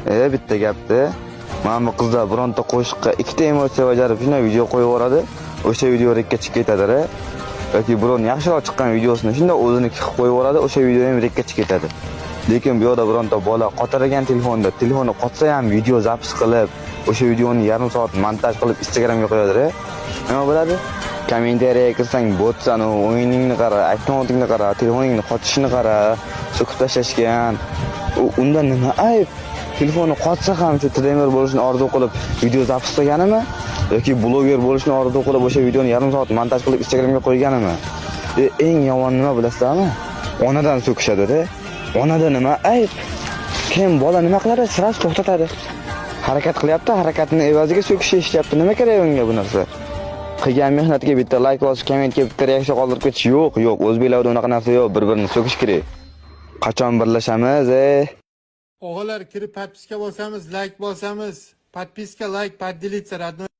Bitta gapdi. Mana bu qizlar bironta qo'shiqqa ikkita emotsiya bajarib shunday video qo'yib yuboradi. O'sha video rekka chiqib ketadi. Yoki biron yaxshiroq chiqqan videosini shunday o'ziniki qilib qo'yib yuboradi, o'sha video ham rekka chiqib ketadi. Lekin bu yerda bironta bola qotirgan telefonni qotsa ham video zapis qilib, o'sha videoni yarim soat montaj qilib Instagramga qo'yadi. Nima bo'ladi? Kommentariyaga kirsang, botsan, o'yiningni qara, akkauntingni qara, telefoningni qotishini qara, so'kib tashlashgan. Undan nima ayb? Telefonni qotsa ham shu trener bo'lishni orzu qilib video zapis qilganimi yoki bloger bo'lishni orzu qilib o'sha videoni yarim soat montaj qilib Instagramga qo'yganimi? Eng yomon nima bilasizmi? Onadan so'kishadi-da. Onada nima ayb? Kim bola nima qiladi? Siras to'xtatadi. Harakat qilyapti, harakatini evaziga so'kish eshityapti. Nima kerak unga bu narsa? Qilgan mehnatiga bitta like bosib, kommentga bitta reaksiya qoldirib ketish yo'q. O'zbeklarda unaqa narsa yo'q. Bir-birini so'kish kerak. Qachon birlashamiz, O'g'illar kirib podpiska bosamiz, like bosamiz. Podpiska, like, poddelиться, родной.